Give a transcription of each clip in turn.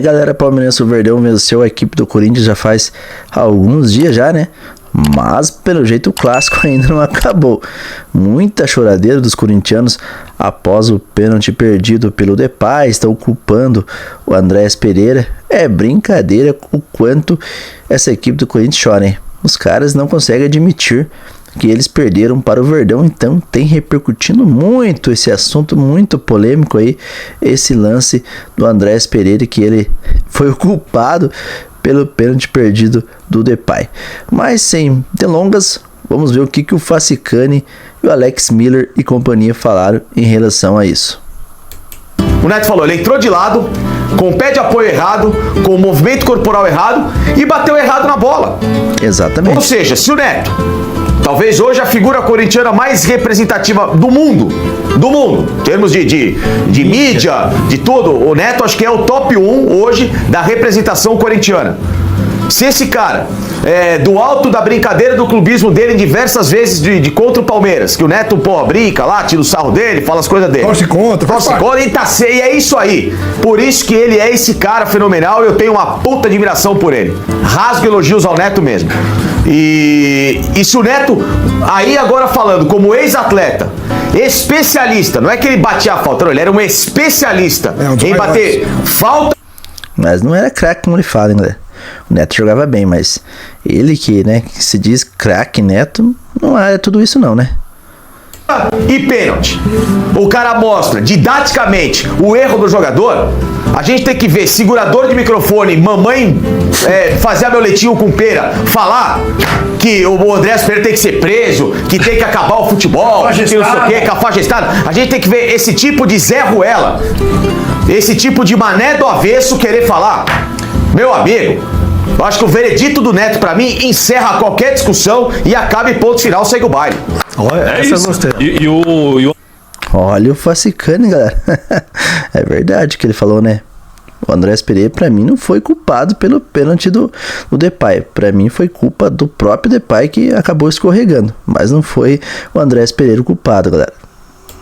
Galera palmeirense, o Verdão venceu a equipe do Corinthians já faz alguns dias já, né? Mas pelo jeito o clássico ainda não acabou. Muita choradeira dos corintianos após o pênalti perdido pelo Depay. Estão culpando o Andrés Pereira. É brincadeira o quanto essa equipe do Corinthians chora, hein? Os caras não conseguem admitir que eles perderam para o Verdão, então tem repercutindo muito esse assunto, muito polêmico aí, esse lance do Andrés Pereira, que ele foi o culpado pelo pênalti perdido do Depay. Mas sem delongas, vamos ver o que o Facicani e o Alex Miller e companhia falaram em relação a isso. O Neto falou, ele entrou de lado, com o pé de apoio errado, com o movimento corporal errado e bateu errado na bola. Exatamente. Ou seja, se o Neto, talvez hoje a figura corintiana mais representativa do mundo, em termos de mídia, de tudo, o Neto acho que é o top 1 hoje da representação corintiana. Se esse cara, do alto da brincadeira do clubismo dele diversas vezes de contra o Palmeiras, que o Neto, brinca lá, tira o sarro dele, fala as coisas dele. Torce contra, e é isso aí. Por isso que ele é esse cara fenomenal e eu tenho uma puta admiração por ele. Rasgo elogios ao Neto mesmo. E se o Neto, aí agora falando como ex-atleta, especialista, não é que ele batia a falta, não, ele era um especialista em bater falta. Mas não era craque como ele fala, hein, galera? O Neto jogava bem, mas ele que se diz craque Neto, não é tudo isso não, né? E pênalti. O cara mostra didaticamente o erro do jogador. A gente tem que ver segurador de microfone, mamãe fazer meu leitinho com pera, falar que o Andrés Pereira tem que ser preso, que tem que acabar o futebol, que não sei o que, cafajestado. A gente tem que ver esse tipo de Zé Ruela, esse tipo de Mané do avesso querer falar. Meu amigo, eu acho que o veredito do Neto, pra mim, encerra qualquer discussão e acaba em ponto final, segue o baile. Olha, essa eu gostei. Olha o Facicani, galera. É verdade o que ele falou, né? O Andrés Pereira, pra mim, não foi culpado pelo pênalti do Depay. Pra mim, foi culpa do próprio Depay que acabou escorregando. Mas não foi o Andrés Pereira o culpado, galera.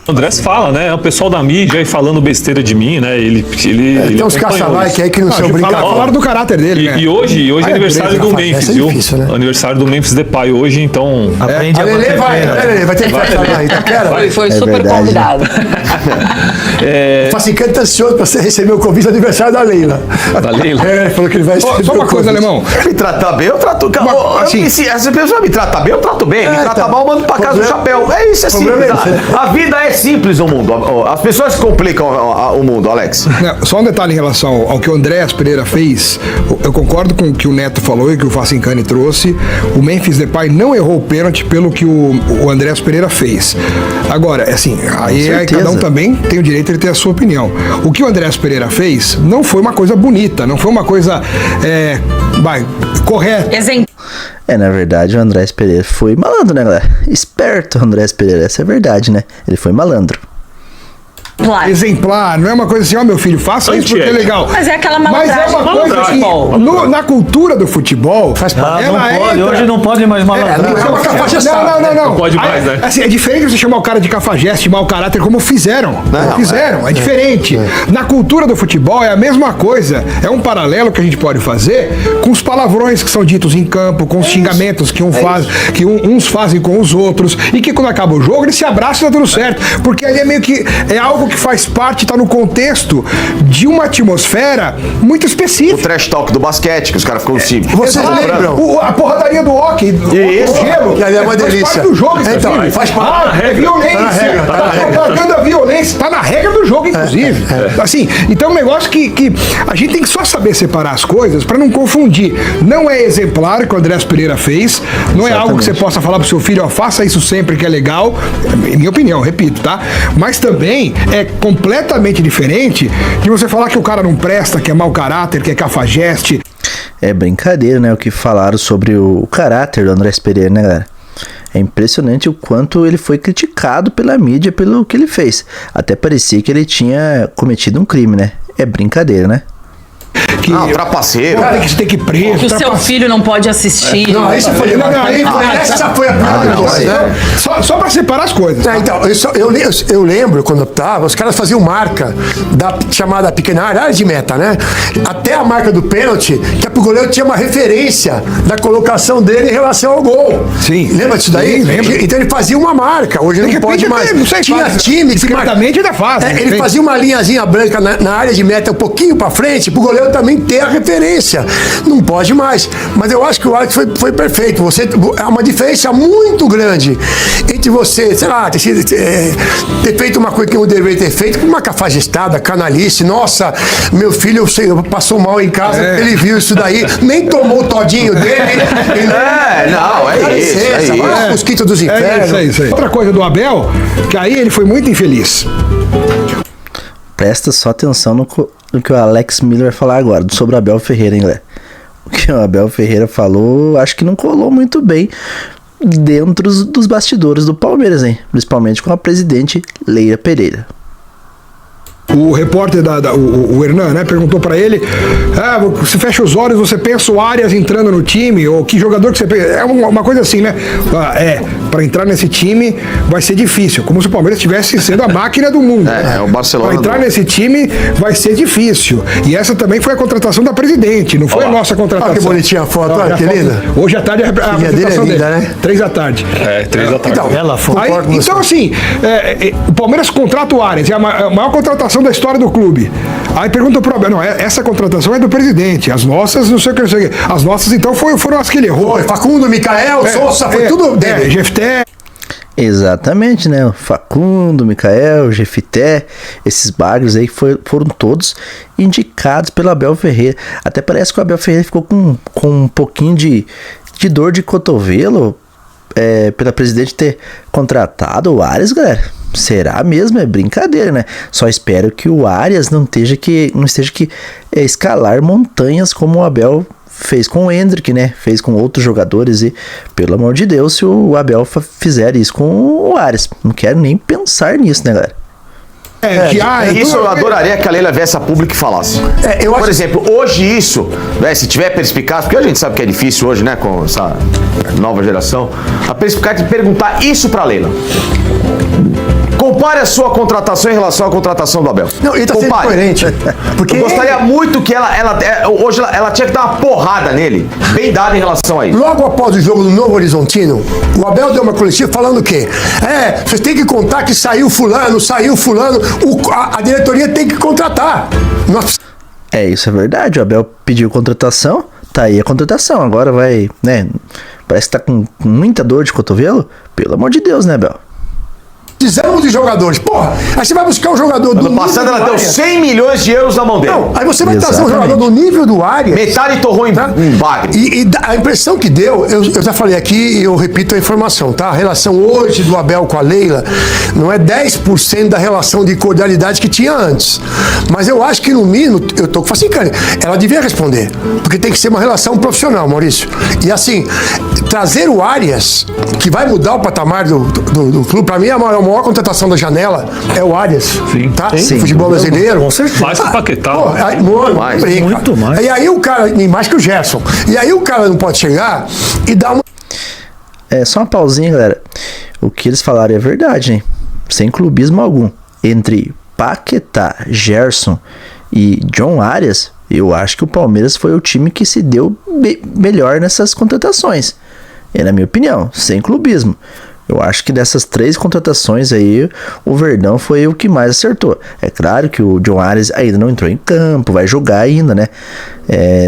O Andrés fala, né? É o pessoal da mídia aí falando besteira de mim, né? Ele tem uns caça-like aí que não são brincadeira. Falaram do caráter dele, né? E hoje é aniversário do Memphis, viu? Difícil, né? Aniversário do Memphis Depay hoje, então... Aprende a bater pênalti. Vai ter que falar aí, tá? Foi super convidado. O Facicani tá ansioso pra você receber o convite do aniversário da Leila. Da Leila? Falou que ele vai receber. Só uma coisa, Alemão. Me tratar bem, eu trato... Se essa pessoa me trata bem, eu trato bem. Me trata mal, eu mando pra casa do chapéu. É isso, é simples. A vida é simples o mundo. As pessoas complicam o mundo, Alex. Só um detalhe em relação ao que o Andrés Pereira fez. Eu concordo com o que o Neto falou e que o Facicani trouxe. O Memphis Depay não errou o pênalti pelo que o Andrés Pereira fez. Agora, assim, aí cada um também tem o direito de ter a sua opinião. O que o Andrés Pereira fez não foi uma coisa bonita, não foi uma coisa correta. Na verdade, o Andrés Pereira foi malandro, né, galera? Esperto o Andrés Pereira, essa é a verdade, né? Ele foi malandro. Exemplar, não é uma coisa assim, meu filho, faça isso porque é legal. Mas é aquela malandragem. Mas é uma coisa assim, na cultura do futebol, faz parte. Hoje não pode mais malandragem. Não pode mais, né? Assim, é diferente você chamar o cara de cafajeste, mau caráter, como fizeram. É diferente. Na cultura do futebol é a mesma coisa. É um paralelo que a gente pode fazer com os palavrões que são ditos em campo, com os xingamentos que uns fazem com os outros, e que quando acaba o jogo eles se abraçam e tá tudo certo. Porque ali é meio que algo que faz parte, tá no contexto de uma atmosfera muito específica. O trash talk do basquete, que os caras ficam assim. Vocês lembram? A porradaria do hockey, do gelo, que ali é uma delícia. Faz parte do jogo, então, faz parte. É violência. Tá a violência, tá na regra do jogo, inclusive. Assim, então é um negócio que a gente tem que só saber separar as coisas pra não confundir. Não é exemplar o que o Andrés Pereira fez, não é algo que você possa falar pro seu filho, faça isso sempre que é legal, é minha opinião, repito, tá? Mas também é completamente diferente de você falar que o cara não presta, que é mau caráter, que é cafajeste. É brincadeira, né? O que falaram sobre o caráter do Andrés Pereira, né, galera? É impressionante o quanto ele foi criticado pela mídia pelo que ele fez. Até parecia que ele tinha cometido um crime, né? É brincadeira, né? que... Não, trapaceiro. Cara que você tem que ir preso. Que o seu filho não pode assistir. Não, isso foi... Essa foi a pior coisa, né? Só pra separar as coisas. Então, eu lembro quando eu tava, os caras faziam marca da chamada pequena área de meta, né? Até a marca do pênalti, que o goleiro tinha uma referência da colocação dele em relação ao gol. Sim. Lembra disso daí? Sim, lembro. Então ele fazia uma marca. Hoje não pode mais. Tinha time que discretamente ainda faz. Ele fazia uma linhazinha branca na área de meta um pouquinho pra frente, pro goleiro também ter a referência. Não pode mais. Mas eu acho que o árbitro foi perfeito. É uma diferença muito grande entre você, sei lá, ter feito uma coisa que não deveria ter feito, com uma cafajestada, canalice. Nossa, meu filho passou mal em casa, ele viu isso daí, nem tomou o todinho dele. É isso. Mosquito dos infernos. É isso aí. Outra coisa do Abel, que aí ele foi muito infeliz. Presta só atenção no que o Alex Miller vai falar agora, sobre o Abel Ferreira, hein, galera? O que o Abel Ferreira falou, acho que não colou muito bem dentro dos bastidores do Palmeiras, hein? Principalmente com a presidente Leila Pereira. O repórter, o Hernan, né, perguntou pra ele: você fecha os olhos, você pensa o Arias entrando no time, ou que jogador que você pensa? É uma coisa assim, né? Pra entrar nesse time vai ser difícil, como se o Palmeiras estivesse sendo a máquina do mundo. O Barcelona. Pra entrar nesse time vai ser difícil. E essa também foi a contratação da presidente, não foi a nossa contratação. Olha que bonitinha a foto, olha que linda. Hoje à tarde a apresentação dele, né? 3 da tarde. 3 da tarde. Então assim, o Palmeiras contrata o Arias, é a maior contratação da história do clube. Aí pergunta pro Abel, essa contratação é do presidente, as nossas, não sei o que. As nossas, então, foram as que ele errou. Facundo, Micael, Sousa, foi tudo dele. Jefté. Exatamente, né? O Facundo, Micael, Jefté, esses bagres aí foram todos indicados pelo Abel Ferreira. Até parece que o Abel Ferreira ficou com um pouquinho de dor de cotovelo pela presidente ter contratado o Arias, galera. Será mesmo? É brincadeira, né? Só espero que o Arias não esteja que escalar montanhas como o Abel fez com o Endrick, né? Fez com outros jogadores e, pelo amor de Deus, se o Abel fizer isso com o Arias. Não quero nem pensar nisso, né, galera? Isso eu adoraria que a Leila viesse a público e falasse. Por exemplo, hoje isso, né, se tiver perspicácia, porque a gente sabe que é difícil hoje, né, com essa nova geração, a perspicácia de perguntar isso pra Leila. Compare a sua contratação em relação à contratação do Abel. Não, ele tá sendo coerente. Porque eu gostaria muito que hoje ela tinha que dar uma porrada nele, bem dada em relação a isso. Logo após o jogo do Novo Horizontino, o Abel deu uma coletiva falando o quê? Vocês têm que contar que saiu fulano, a diretoria tem que contratar. Nossa. Isso é verdade, o Abel pediu contratação, tá aí a contratação, agora vai, né, parece que tá com muita dor de cotovelo, pelo amor de Deus, né, Abel? Precisamos de jogadores. Porra, aí você vai buscar um jogador do ano passado ela deu 100 milhões de euros na mão dele. Não, aí você vai trazer um jogador do nível do Arias. Metade torrou em bagre. E a impressão que deu, eu já falei aqui e eu repito a informação, tá? A relação hoje do Abel com a Leila não é 10% da relação de cordialidade que tinha antes. Mas eu acho que no mínimo, eu tô assim, cara, ela devia responder. Porque tem que ser uma relação profissional, Maurício. E assim, trazer o Arias, que vai mudar o patamar do clube, pra mim é a maior contratação da janela é o Arias. Sim. Tá? Sim. Futebol brasileiro. Com certeza. Mais que o Paquetá. Muito mais. E aí o cara, nem mais que o Gerson. E aí o cara não pode chegar e dar uma. Só uma pausinha, galera. O que eles falaram é verdade, hein? Sem clubismo algum. Entre Paquetá, Gerson e John Arias, eu acho que o Palmeiras foi o time que se deu melhor nessas contratações. É na minha opinião, sem clubismo. Eu acho que dessas 3 contratações aí, o Verdão foi o que mais acertou. É claro que o John Arias ainda não entrou em campo, vai jogar ainda, né?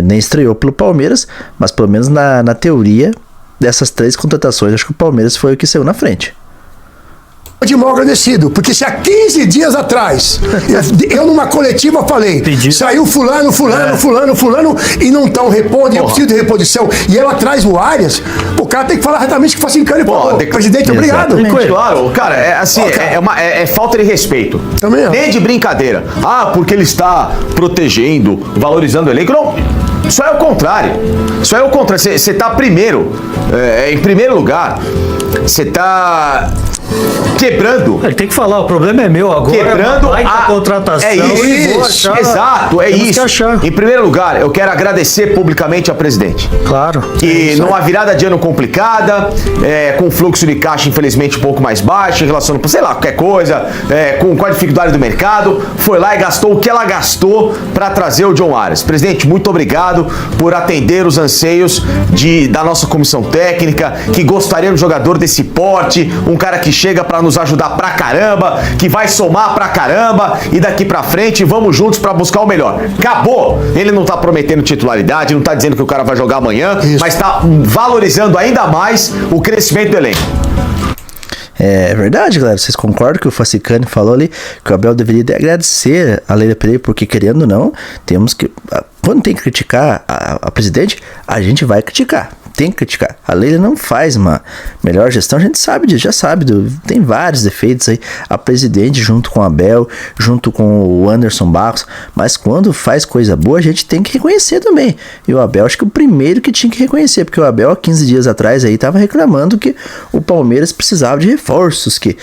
Nem estreou pelo Palmeiras, mas pelo menos na teoria, dessas 3 contratações, acho que o Palmeiras foi o que saiu na frente. De mal agradecido, porque se há 15 dias atrás eu numa coletiva falei, saiu fulano e não estão repondo, eu preciso de reposição, e ela traz o Arias, o cara tem que falar retamente que fala assim, cara, presidente, obrigado. Claro, cara, é falta de respeito. Também nem de brincadeira. Porque ele está protegendo, valorizando o elenco. Não, isso é o contrário. Você está em primeiro lugar. Você tá quebrando. Ele tem que falar, o problema é meu agora. Quebrando a contratação. É isso. Exato, é isso. Em primeiro lugar, eu quero agradecer publicamente ao presidente. Claro. Que numa virada de ano complicada, com fluxo de caixa infelizmente um pouco mais baixo em relação a, sei lá, qualquer coisa, com a dificuldade do mercado, foi lá e gastou o que ela gastou para trazer o John Arias. Presidente, muito obrigado por atender os anseios da nossa comissão técnica, que gostaria de um jogador desse porte, um cara que chega para nos ajudar pra caramba, que vai somar pra caramba, e daqui pra frente vamos juntos pra buscar o melhor. Acabou! Ele não tá prometendo titularidade, não tá dizendo que o cara vai jogar amanhã, mas tá valorizando ainda mais o crescimento do elenco. É verdade, galera. Vocês concordam que o Facicani falou ali que o Abel deveria agradecer a Leila Pereira, porque querendo ou não, temos que... Quando tem que criticar a presidente, a gente vai criticar. Tem que criticar. A Leila não faz uma melhor gestão, a gente sabe disso, já sabe. Tem vários defeitos aí. A presidente junto com o Abel, junto com o Anderson Barros, mas quando faz coisa boa, a gente tem que reconhecer também. E o Abel, acho que o primeiro que tinha que reconhecer, porque o Abel, há 15 dias atrás, aí tava reclamando que o Palmeiras precisava de reforços, que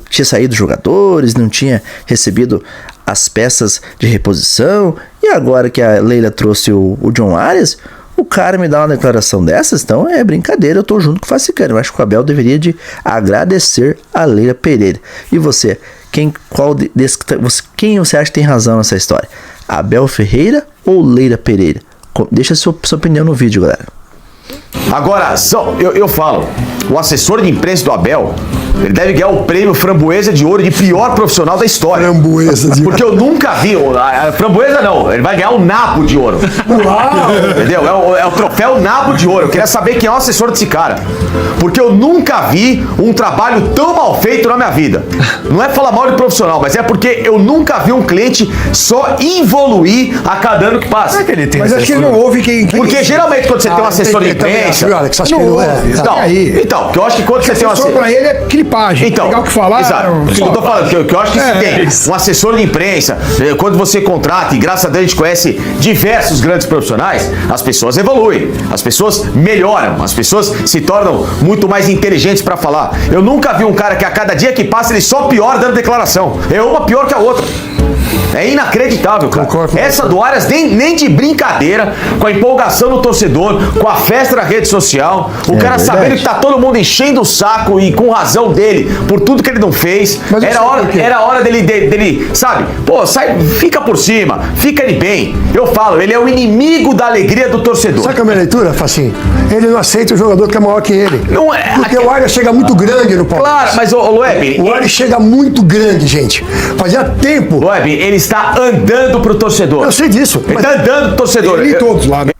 tinha saído jogadores, não tinha recebido as peças de reposição, e agora que a Leila trouxe o John Arias, o cara me dá uma declaração dessas, então é brincadeira, eu tô junto com o Facicani. Eu acho que o Abel deveria de agradecer a Leila Pereira. E você, quem você acha que tem razão nessa história? Abel Ferreira ou Leila Pereira? Deixa sua opinião no vídeo, galera. Agora, eu falo, o assessor de imprensa do Abel, ele deve ganhar o prêmio Framboesa de Ouro de pior profissional da história. Framboesa de Ouro. Porque eu nunca vi, a Framboesa não, ele vai ganhar o Nabo de Ouro. Uau! Entendeu? É o troféu Nabo de Ouro. Eu queria saber quem é o assessor desse cara. Porque eu nunca vi um trabalho tão mal feito na minha vida. Não é falar mal de profissional, mas é porque eu nunca vi um cliente só evoluir a cada ano que passa. É que ele tem, mas acho que ele não ouve quem... Porque geralmente quando você tem um assessor de imprensa... Então, que eu acho que quando você tem um assessor... pra ele é clipagem, então, legal que falar. Exato. Isso que eu tô falando, que eu acho que se tem um assessor de imprensa, quando você contrata, e graças a Deus a gente conhece diversos grandes profissionais, as pessoas evoluem, as pessoas melhoram, as pessoas se tornam muito mais inteligentes pra falar. Eu nunca vi um cara que a cada dia que passa ele só piora dando declaração. É uma pior que a outra. É inacreditável, cara. Essa do Arias nem de brincadeira, com a empolgação do torcedor, com a festa na rede social, o cara sabendo que tá todo mundo enchendo o saco e com razão dele por tudo que ele não fez. Era hora dele, sabe? Pô, fica por cima, fica de bem. Eu falo, ele é o inimigo da alegria do torcedor. Sabe a minha leitura, Facinho? Ele não aceita o jogador que é maior que ele. Não é. Porque o Arias chega muito grande no Palmeiras. Claro, mas o Loeb... O Arias chega muito grande, gente. Fazia tempo... Loeb, ele está andando pro torcedor. Eu sei disso. Ele tá andando pro torcedor. Ele todos lá, né?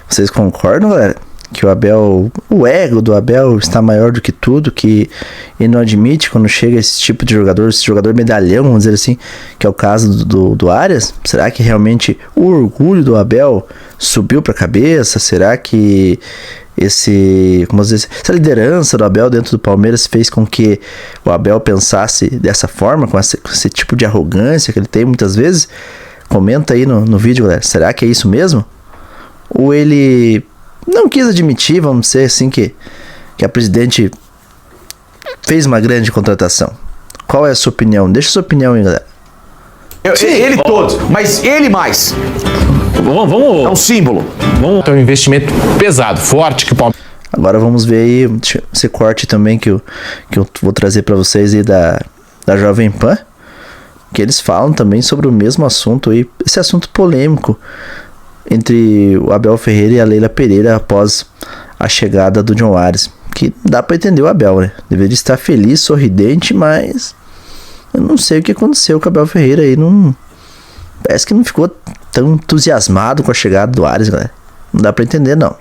Vocês concordam, galera? Que o ego do Abel está maior do que tudo, que ele não admite quando chega esse tipo de jogador, esse jogador medalhão, vamos dizer assim, que é o caso do Arias? Será que realmente o orgulho do Abel subiu pra cabeça? Será que essa liderança do Abel dentro do Palmeiras fez com que o Abel pensasse dessa forma, com esse tipo de arrogância que ele tem muitas vezes? Comenta aí no vídeo, galera. Será que é isso mesmo? Ou ele não quis admitir, vamos dizer assim, que a presidente fez uma grande contratação? Qual é a sua opinião? Deixa a sua opinião aí, galera. Ele todos, mas ele mais. Vamos. É um símbolo. É um investimento pesado, forte que o Palmeiras. Agora vamos ver aí esse corte também que eu vou trazer para vocês aí da Jovem Pan, que eles falam também sobre o mesmo assunto aí, esse assunto polêmico entre o Abel Ferreira e a Leila Pereira após a chegada do John Arias, que dá para entender o Abel, né? Deveria estar feliz, sorridente, mas eu não sei o que aconteceu com o Abel Ferreira aí, parece que não ficou tão entusiasmado com a chegada do Arias, galera. Não dá para entender, não.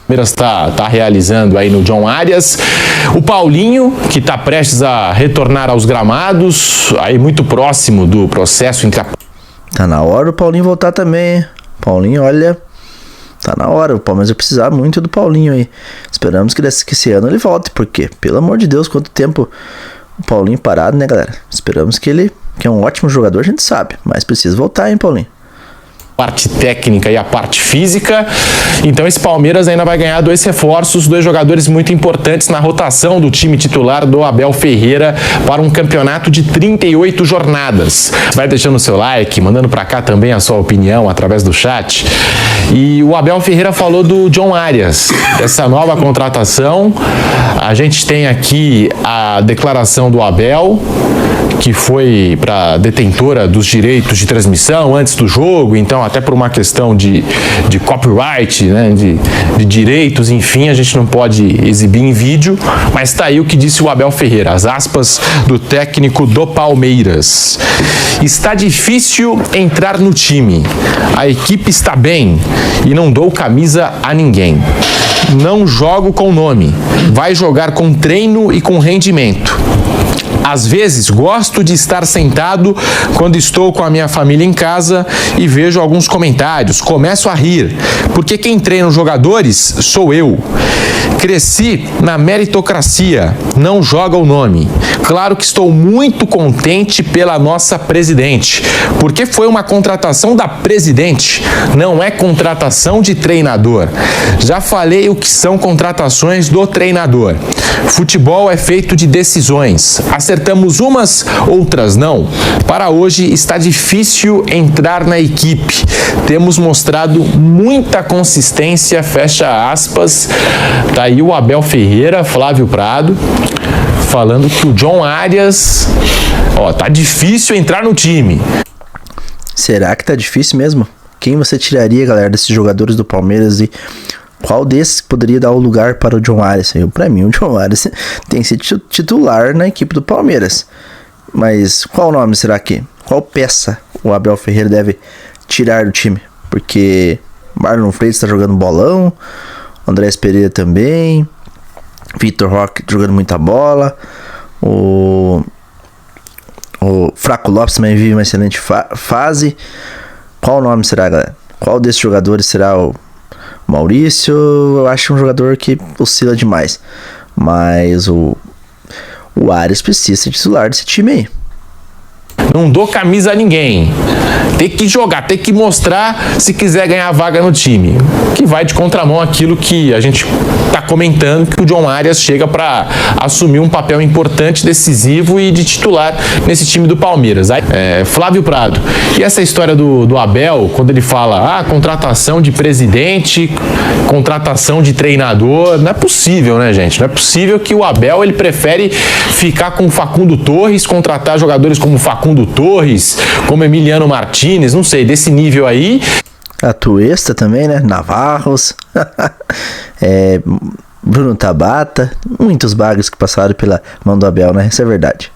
Palmeiras tá realizando aí no John Arias. O Paulinho, que está prestes a retornar aos gramados, aí muito próximo do processo entre a... Tá na hora o Paulinho voltar também, hein? Paulinho, olha, tá na hora. O Palmeiras vai precisar muito do Paulinho aí. Esperamos que esse ano ele volte, porque, pelo amor de Deus, quanto tempo o Paulinho parado, né, galera? Esperamos que ele, que é um ótimo jogador, a gente sabe, mas precisa voltar, hein, Paulinho? parte técnica e a parte física. Então esse Palmeiras ainda vai ganhar 2 reforços, 2 jogadores muito importantes na rotação do time titular do Abel Ferreira para um campeonato de 38 jornadas. Vai deixando o seu like, mandando para cá também a sua opinião através do chat. E o Abel Ferreira falou do John Arias, essa nova contratação. A gente tem aqui a declaração do Abel, que foi para a detentora dos direitos de transmissão antes do jogo, então até por uma questão de copyright, né, de direitos, enfim, a gente não pode exibir em vídeo, mas tá aí o que disse o Abel Ferreira, as aspas do técnico do Palmeiras. Está difícil entrar no time, a equipe está bem e não dou camisa a ninguém. Não jogo com nome, vai jogar com treino e com rendimento. Às vezes gosto de estar sentado quando estou com a minha família em casa e vejo alguns comentários, começo a rir, porque quem treina os jogadores sou eu. Cresci na meritocracia, não joga o nome. Claro que estou muito contente pela nossa presidente, porque foi uma contratação da presidente, não é contratação de treinador. Já falei o que são contratações do treinador. Futebol é feito de decisões. Acertamos umas, outras não. Para hoje está difícil entrar na equipe. Temos mostrado muita consistência, fecha aspas. Tá aí o Abel Ferreira, Flávio Prado, falando que o John Arias, tá difícil entrar no time. Será que tá difícil mesmo? Quem você tiraria, galera, desses jogadores do Palmeiras e qual desses poderia dar o lugar para o John Arias? Pra mim, o John Arias tem que ser titular na equipe do Palmeiras. Mas qual nome será que? Qual peça o Abel Ferreira deve tirar do time? Porque Marlon Freitas está jogando bolão, Andrés Pereira também, Vitor Roque jogando muita bola, o Fraco Lopes também vive uma excelente fase. Qual nome será, galera? Qual desses jogadores será o Maurício? Eu acho um jogador que oscila demais, mas o Arias precisa ser titular desse time aí. Não dou camisa a ninguém. Tem que jogar, tem que mostrar se quiser ganhar a vaga no time. Que vai de contramão aquilo que a gente está comentando, que o John Arias chega para assumir um papel importante, decisivo e de titular nesse time do Palmeiras. Flávio Prado. E essa história do Abel, quando ele fala contratação de presidente, contratação de treinador, não é possível, né, gente? Não é possível que o Abel ele prefere ficar com o Facundo Torres, contratar jogadores como Facundo Torres, como Emiliano Martinez, não sei, desse nível aí. A Tuesta também, né? Navarros, Bruno Tabata, muitos bagres que passaram pela mão do Abel, né? Isso é verdade.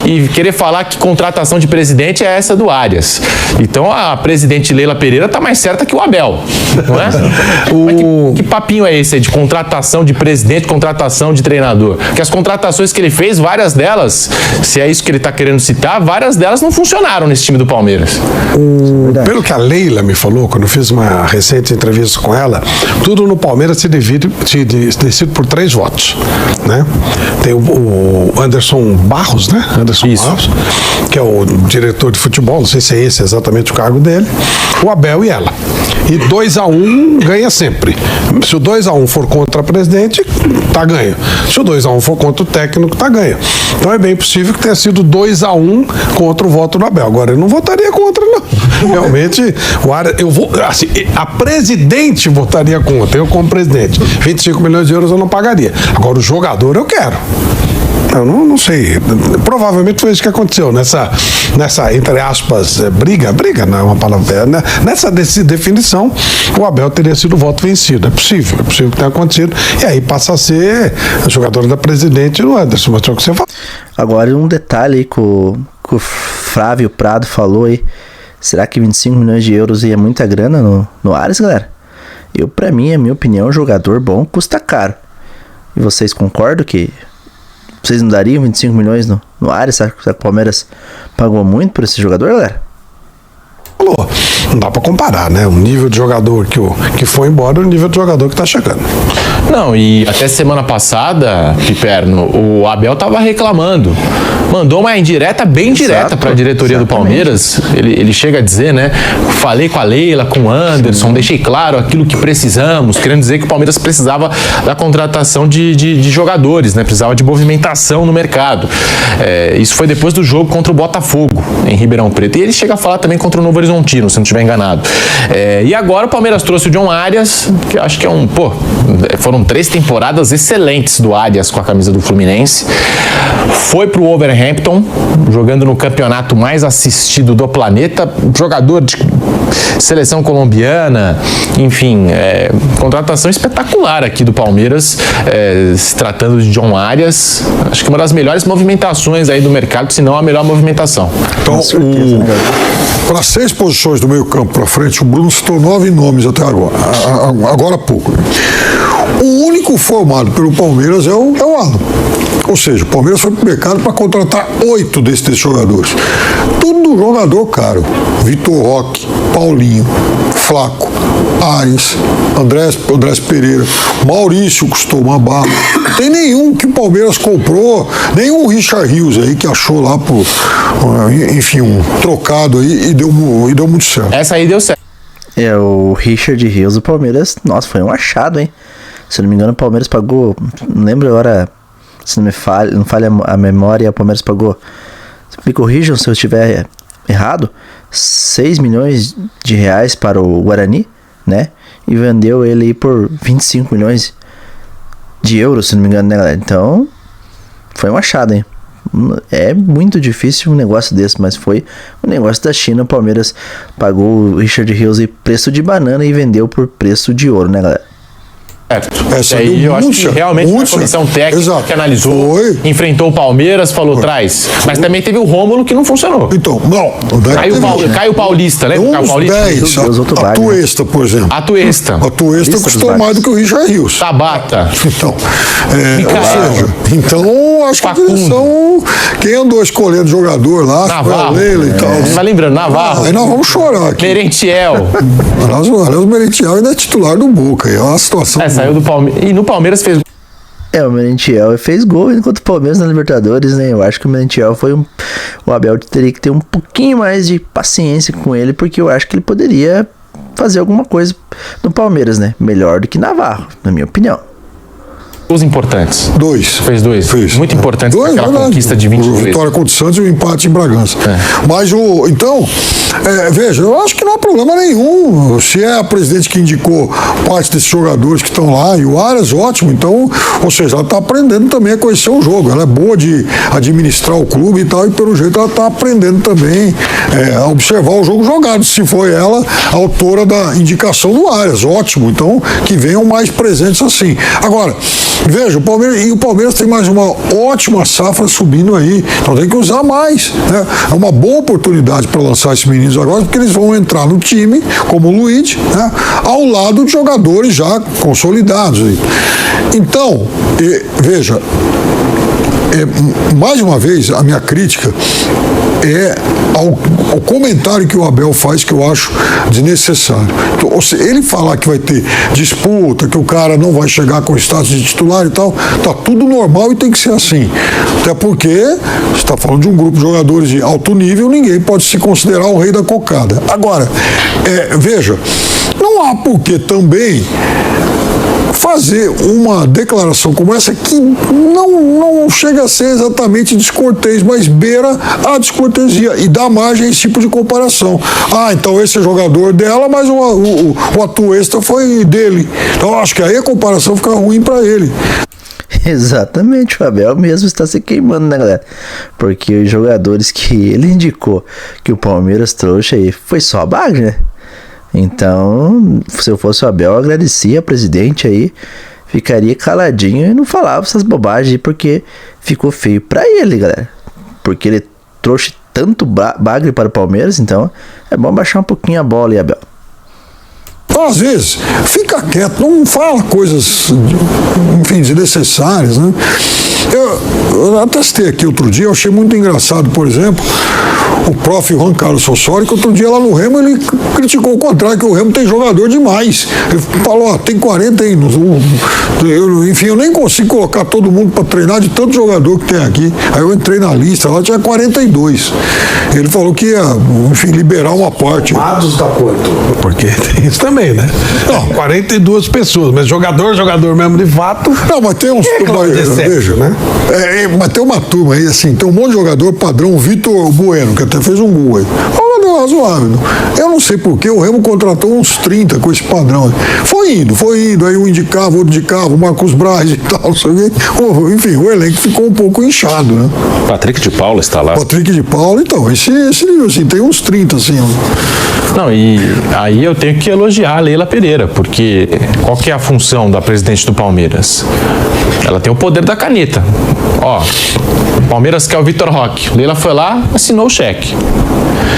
E querer falar que contratação de presidente é essa do Arias. Então a presidente Leila Pereira tá mais certa que o Abel, não é? Que papinho é esse aí de contratação de presidente, contratação de treinador? Porque as contratações que ele fez, várias delas, se é isso que ele tá querendo citar, várias delas não funcionaram nesse time do Palmeiras. Pelo que a Leila me falou, quando eu fiz uma recente entrevista com ela, tudo no Palmeiras se decide por 3 votos, né? Tem o Anderson Barros, né? Barros, que é o diretor de futebol, não sei se é esse exatamente o cargo dele, o Abel e ela. E 2-1 ganha sempre. Se o 2-1 for contra o presidente, tá ganho. Se o 2-1 for contra o técnico, tá ganho. Então é bem possível que tenha sido 2-1 contra o voto do Abel. Agora, eu não votaria contra, não. Realmente, eu vou, assim, a presidente votaria contra, eu como presidente. 25 milhões de euros eu não pagaria. Agora, o jogador eu quero. Eu não sei. Provavelmente foi isso que aconteceu. Nessa entre aspas, briga não é uma palavra. Né? Nessa definição, o Abel teria sido o voto vencido. É possível que tenha acontecido. E aí passa a ser jogador da presidente do Anderson. Mas é o que você fala. Agora, um detalhe aí que o Flávio Prado falou aí. Será que 25 milhões de euros ia muita grana no Arias, galera? Pra mim, a minha opinião, um jogador bom custa caro. E vocês concordam que vocês não dariam 25 milhões no Arias? Será que o Palmeiras pagou muito por esse jogador, galera? Não dá pra comparar, né? O nível de jogador que foi embora e o nível de jogador que tá chegando. Não, e até semana passada, Piperno, o Abel tava reclamando mandou uma indireta bem direta para a diretoria do Palmeiras. Ele chega a dizer, né? Falei com a Leila, com o Anderson, deixei claro aquilo que precisamos, querendo dizer que o Palmeiras precisava da contratação de jogadores, né? Precisava de movimentação no mercado. Isso foi depois do jogo contra o Botafogo, em Ribeirão Preto. E ele chega a falar também contra o Novo Horizontino, se não estiver enganado. E agora o Palmeiras trouxe o John Arias, que eu acho que foram 3 temporadas excelentes do Arias com a camisa do Fluminense. Foi pro Wolverhampton, jogando no campeonato mais assistido do planeta, jogador de seleção colombiana, enfim, contratação espetacular aqui do Palmeiras, se tratando de John Arias. Acho que uma das melhores movimentações aí do mercado, se não a melhor movimentação. Então, para 6 posições do meio campo para frente, o Bruno citou 9 nomes até agora há pouco. O único formado pelo Palmeiras é o Alan. Ou seja, o Palmeiras foi pro mercado para contratar 8 desses jogadores. Tudo jogador caro. Vitor Roque, Paulinho, Flaco, Arias, Andrés Pereira, Maurício custou uma bala. Tem nenhum que o Palmeiras comprou, nenhum Richard Rios aí que achou lá enfim, um trocado aí e deu muito certo. Essa aí deu certo. O Richard Rios do Palmeiras, nossa, foi um achado, hein? Se eu não me engano, o Palmeiras pagou, não lembro agora, se não falha a memória, o Palmeiras pagou, me corrijam se eu estiver errado, 6 milhões de reais para o Guarani, né? E vendeu ele por 25 milhões de euros, se não me engano, né, galera? Então, foi um achado, hein? É muito difícil um negócio desse, mas foi um negócio da China. O Palmeiras pagou o Richard Rios em preço de banana e vendeu por preço de ouro, né, galera? Essa aí eu acho que realmente a comissão técnica que analisou, enfrentou o Palmeiras, falou traz. Mas também teve o Rômulo que não funcionou. Então, não. Caio Paulista, lembra? Caio Paulista? 10, a Tuesta, por exemplo. A Tuesta custou mais do que o Richard Rios. Tabata. Então, acho que a direção, quem andou escolhendo jogador lá, Navarro. Leila e tal. Vai lembrando, Navarro. Aí nós vamos chorar aqui. Merentiel. Aliás, o Merentiel ainda é titular do Boca. É uma situação. Saiu do Palmeiras. E no Palmeiras fez. O Merentiel fez gol enquanto o Palmeiras na Libertadores, né? Eu acho que o Merentiel foi o Abel teria que ter um pouquinho mais de paciência com ele, porque eu acho que ele poderia fazer alguma coisa no Palmeiras, né? Melhor do que Navarro, na minha opinião. Gols importantes. 2. Fez 2. Fez. Muito importantes para aquela conquista de 22. Vitória contra o Santos e o empate em Bragança. Mas veja, eu acho que não há problema nenhum. Se é a presidente que indicou parte desses jogadores que estão lá, e o Arias, ótimo. Então, ou seja, ela está aprendendo também a conhecer o jogo. Ela é boa de administrar o clube e tal, e pelo jeito ela está aprendendo também a observar o jogo jogado. Se foi ela a autora da indicação do Arias, ótimo. Então, que venham mais presentes assim. Agora, veja, o Palmeiras tem mais uma ótima safra subindo aí, então tem que usar mais, né? É uma boa oportunidade para lançar esses meninos agora, porque eles vão entrar no time, como o Luiz, né? Ao lado de jogadores já consolidados. Então, veja, mais uma vez, a minha crítica é ao comentário que o Abel faz, que eu acho desnecessário. Então, se ele falar que vai ter disputa, que o cara não vai chegar com status de titular e tal, tá tudo normal e tem que ser assim. Até porque você está falando de um grupo de jogadores de alto nível, ninguém pode se considerar o rei da cocada. Agora, veja, não há por que também fazer uma declaração como essa que não chega a ser exatamente descortês, mas beira a descortesia e dá margem a esse tipo de comparação. Então esse é jogador dela, mas o Atuesta foi dele. Então acho que aí a comparação fica ruim para ele. Exatamente, o Abel mesmo está se queimando, né, galera? Porque os jogadores que ele indicou que o Palmeiras trouxe aí foi só bagre, né? Então, se eu fosse o Abel, eu agradecia a presidente aí, ficaria caladinho e não falava essas bobagens aí, porque ficou feio pra ele, galera. Porque ele trouxe tanto bagre para o Palmeiras, então é bom baixar um pouquinho a bola aí, Abel. Às vezes, fica quieto, não fala coisas, enfim, desnecessárias, né? Eu atestei aqui outro dia, eu achei muito engraçado, por exemplo, o prof. Juan Carlos Sossori, que outro dia lá no Remo ele criticou o contrário, que o Remo tem jogador demais. Ele falou, tem 40 aí. Enfim, eu nem consigo colocar todo mundo para treinar de tanto jogador que tem aqui. Aí eu entrei na lista, lá tinha 42. Ele falou que ia, enfim, liberar uma parte. Mados da quanto? Porque tem isso também, né? Não, 42 pessoas, mas jogador mesmo de fato. Não, mas tem uns. Veja, né? Mas tem uma turma aí, assim, tem um monte de jogador padrão, Vitor Bueno, que até fez um gol aí. Razoável. Eu não sei porquê, o Remo contratou uns 30 com esse padrão. Foi indo, aí um indicava, outro indicava, o Marcos Braz e tal, não sei o quê. Enfim, o elenco ficou um pouco inchado, né? Patrick de Paula está lá. Patrick de Paula, então, esse nível, assim, tem uns 30, assim. Não, e aí eu tenho que elogiar a Leila Pereira, porque qual que é a função da presidente do Palmeiras? Ela tem o poder da caneta. Ó, Palmeiras quer o Vitor Roque. Leila foi lá, assinou o cheque.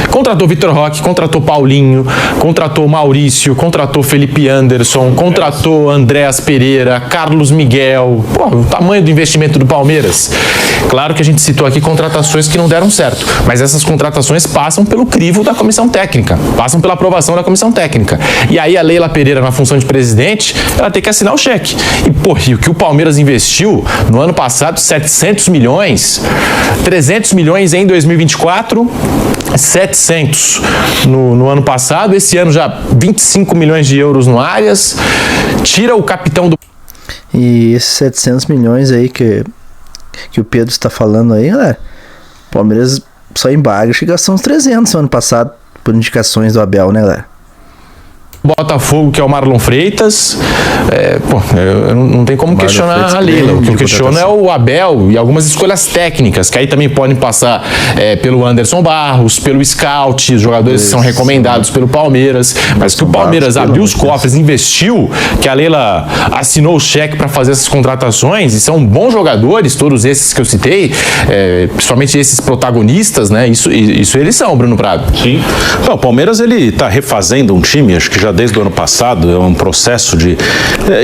Contratou Vitor Roque, contratou Paulinho, contratou Maurício, contratou Felipe Anderson, contratou Andréas Pereira, Carlos Miguel. Pô, o tamanho do investimento do Palmeiras. Claro que a gente citou aqui contratações que não deram certo, mas essas contratações passam pelo crivo da comissão técnica, passam pela aprovação da comissão técnica. E aí a Leila Pereira, na função de presidente, ela tem que assinar o cheque. E o que o Palmeiras investiu no ano passado, 700 milhões, 300 milhões em 2024, 700 no ano passado, esse ano já 25 milhões de euros no Arias, tira o capitão do... E esses 700 milhões aí que o Pedro está falando aí, galera, o Palmeiras só em bagagem que gastou uns 300 no ano passado, por indicações do Abel, né, galera? Botafogo, que é o Marlon Freitas. Não tem como questionar a Leila. O que eu questiono é o Abel e algumas escolhas técnicas, que aí também podem passar pelo Anderson Barros, pelo Scout, os jogadores que são recomendados pelo Palmeiras. Mas que o Palmeiras abriu os cofres, investiu, que a Leila assinou o cheque para fazer essas contratações, e são bons jogadores, todos esses que eu citei, principalmente esses protagonistas, né? Isso eles são, Bruno Prado. Sim. Não, o Palmeiras ele está refazendo um time, acho que já desde o ano passado, é um processo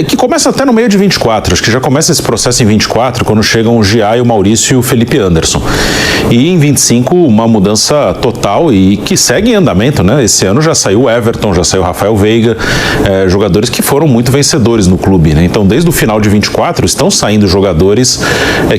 que começa até no meio de 24, acho que já começa esse processo em 24, quando chegam o Gia e o Maurício e o Felipe Anderson. E em 25, uma mudança total e que segue em andamento, né? Esse ano já saiu o Everton, já saiu o Rafael Veiga, jogadores que foram muito vencedores no clube, né? Então, desde o final de 24, estão saindo jogadores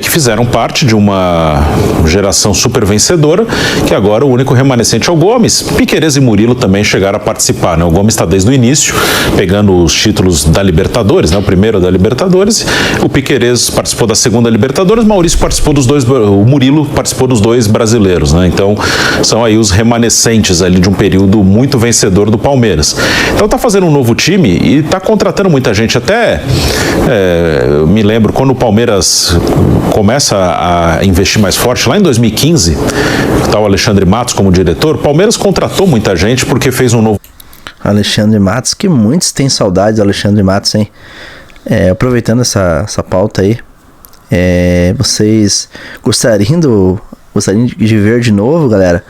que fizeram parte de uma geração super vencedora, que agora o único remanescente é o Gomes. Piquerez e Murilo também chegaram a participar, né? O Gomes está desde o início, pegando os títulos da Libertadores, né? O primeiro da Libertadores, o Piquerez participou da segunda Libertadores, Maurício participou dos dois, o Murilo participou dos dois brasileiros, né? Então, são aí os remanescentes ali de um período muito vencedor do Palmeiras. Então, tá fazendo um novo time e tá contratando muita gente, até me lembro quando o Palmeiras começa a investir mais forte, lá em 2015, tá o Alexandre Matos como diretor, o Palmeiras contratou muita gente porque fez um novo... Alexandre Matos, que muitos têm saudade do Alexandre Matos, hein? Aproveitando essa pauta aí, vocês gostariam de ver de novo, galera,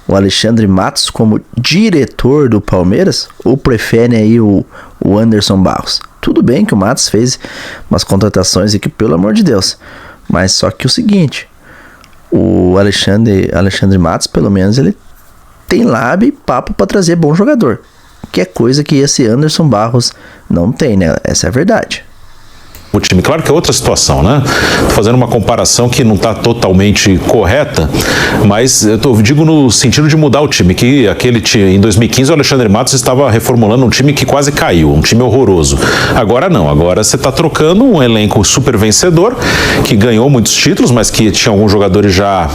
o Alexandre Matos como diretor do Palmeiras? Ou preferem aí o Anderson Barros? Tudo bem que o Matos fez umas contratações aqui, pelo amor de Deus, mas só que o seguinte, o Alexandre Matos, pelo menos, ele tem lábio e papo para trazer bom jogador, que é coisa que esse Anderson Barros não tem, né? Essa é a verdade. O time, claro que é outra situação, né? Tô fazendo uma comparação que não está totalmente correta, mas eu digo no sentido de mudar o time, que aquele time, em 2015 o Alexandre Matos estava reformulando um time que quase caiu, um time horroroso. Agora não, agora você está trocando um elenco super vencedor, que ganhou muitos títulos, mas que tinha alguns jogadores já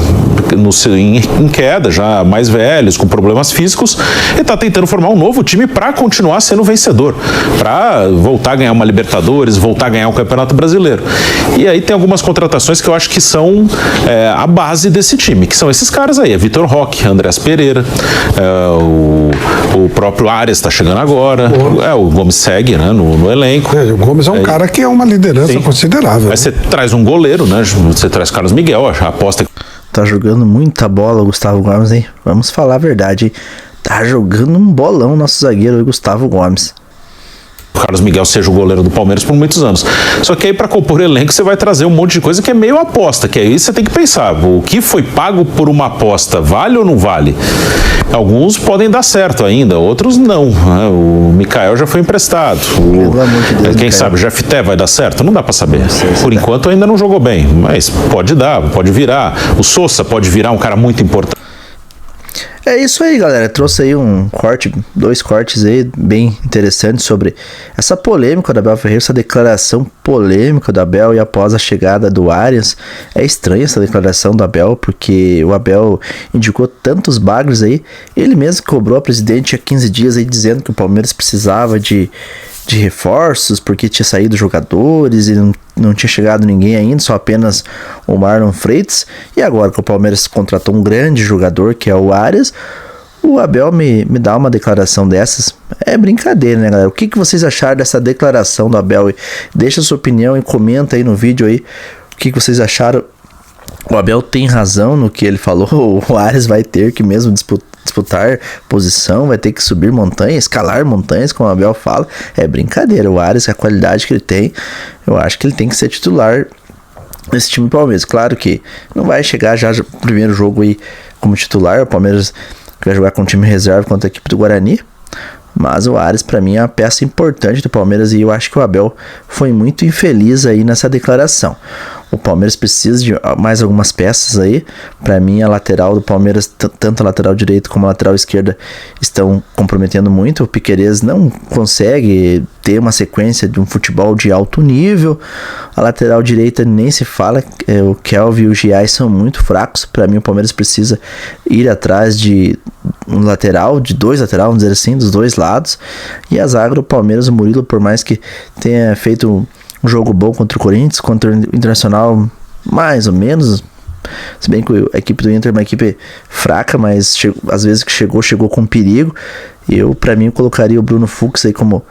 em queda, já mais velhos, com problemas físicos, e está tentando formar um novo time para continuar sendo vencedor, para voltar a ganhar uma Libertadores, voltar a ganhar um Campeonato Brasileiro. E aí tem algumas contratações que eu acho que são a base desse time, que são esses caras aí, Vitor Roque, Andréas Pereira, o próprio Arias está chegando agora, o Gomes segue, né, no elenco. O Gomes é um cara que é uma liderança considerável. Aí você traz um goleiro, né, você traz Carlos Miguel, a aposta... Tá jogando muita bola o Gustavo Gomes, hein? Vamos falar a verdade, hein? Tá jogando um bolão nosso zagueiro, o Gustavo Gomes. o Carlos Miguel seja o goleiro do Palmeiras por muitos anos. Só que aí para compor elenco você vai trazer um monte de coisa que é meio aposta, que aí você tem que pensar, o que foi pago por uma aposta vale ou não vale? Alguns podem dar certo ainda, outros não. Né? O Mikael já foi emprestado. Quem sabe o Jefté vai dar certo? Não dá para saber. Por enquanto ainda não jogou bem, mas pode dar, pode virar. O Sousa pode virar um cara muito importante. É isso aí, galera. Trouxe aí dois cortes aí bem interessantes sobre essa polêmica do Abel Ferreira, essa declaração polêmica do Abel e após a chegada do Arias. É estranha essa declaração do Abel, porque o Abel indicou tantos bagres aí. Ele mesmo cobrou a presidente há 15 dias aí dizendo que o Palmeiras precisava de reforços, porque tinha saído jogadores e não tinha chegado ninguém ainda, só apenas o Marlon Freitas. E agora que o Palmeiras contratou um grande jogador, que é o Arias, o Abel me dá uma declaração dessas. É brincadeira, né, galera? O que vocês acharam dessa declaração do Abel? Deixa a sua opinião e comenta aí no vídeo aí o que vocês acharam. O Abel tem razão no que ele falou. O Arias vai ter que mesmo disputar posição, vai ter que subir montanhas, escalar montanhas, como o Abel fala. É brincadeira. O Arias, a qualidade que ele tem, eu acho que ele tem que ser titular nesse time do Palmeiras. Claro que não vai chegar já no primeiro jogo aí como titular. O Palmeiras vai jogar com o time reserva contra a equipe do Guarani. Mas o Arias, pra mim, é uma peça importante do Palmeiras e eu acho que o Abel foi muito infeliz aí nessa declaração. O Palmeiras precisa de mais algumas peças aí. Pra mim, a lateral do Palmeiras, tanto a lateral direito como a lateral esquerda, estão comprometendo muito. O Piquerez não consegue ter uma sequência de um futebol de alto nível. A lateral direita nem se fala. O Kelvin e o Giai são muito fracos. Pra mim, o Palmeiras precisa ir atrás de um lateral, de dois laterais, vamos dizer assim, dos dois lados. E a zaga do Palmeiras, o Murilo, por mais que tenha feito um jogo bom contra o Corinthians, contra o Internacional, mais ou menos. Se bem que a equipe do Inter é uma equipe fraca, mas às vezes que chegou com perigo. Pra mim, eu colocaria o Bruno Fux aí como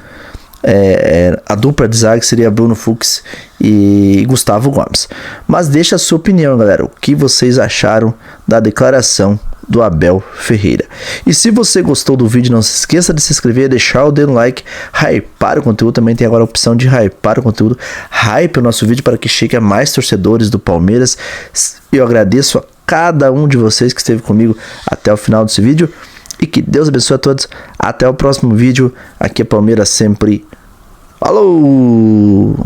a dupla de zaga seria Bruno Fux e Gustavo Gomes. Mas deixa a sua opinião, galera. O que vocês acharam da declaração do Abel Ferreira? E se você gostou do vídeo, não se esqueça de se inscrever, deixar o dedo no like, hypar o conteúdo. Também tem agora a opção de hypar o conteúdo. Hype o nosso vídeo para que chegue a mais torcedores do Palmeiras. Eu agradeço a cada um de vocês que esteve comigo até o final desse vídeo. E que Deus abençoe a todos. Até o próximo vídeo. Aqui é Palmeiras sempre. Falou!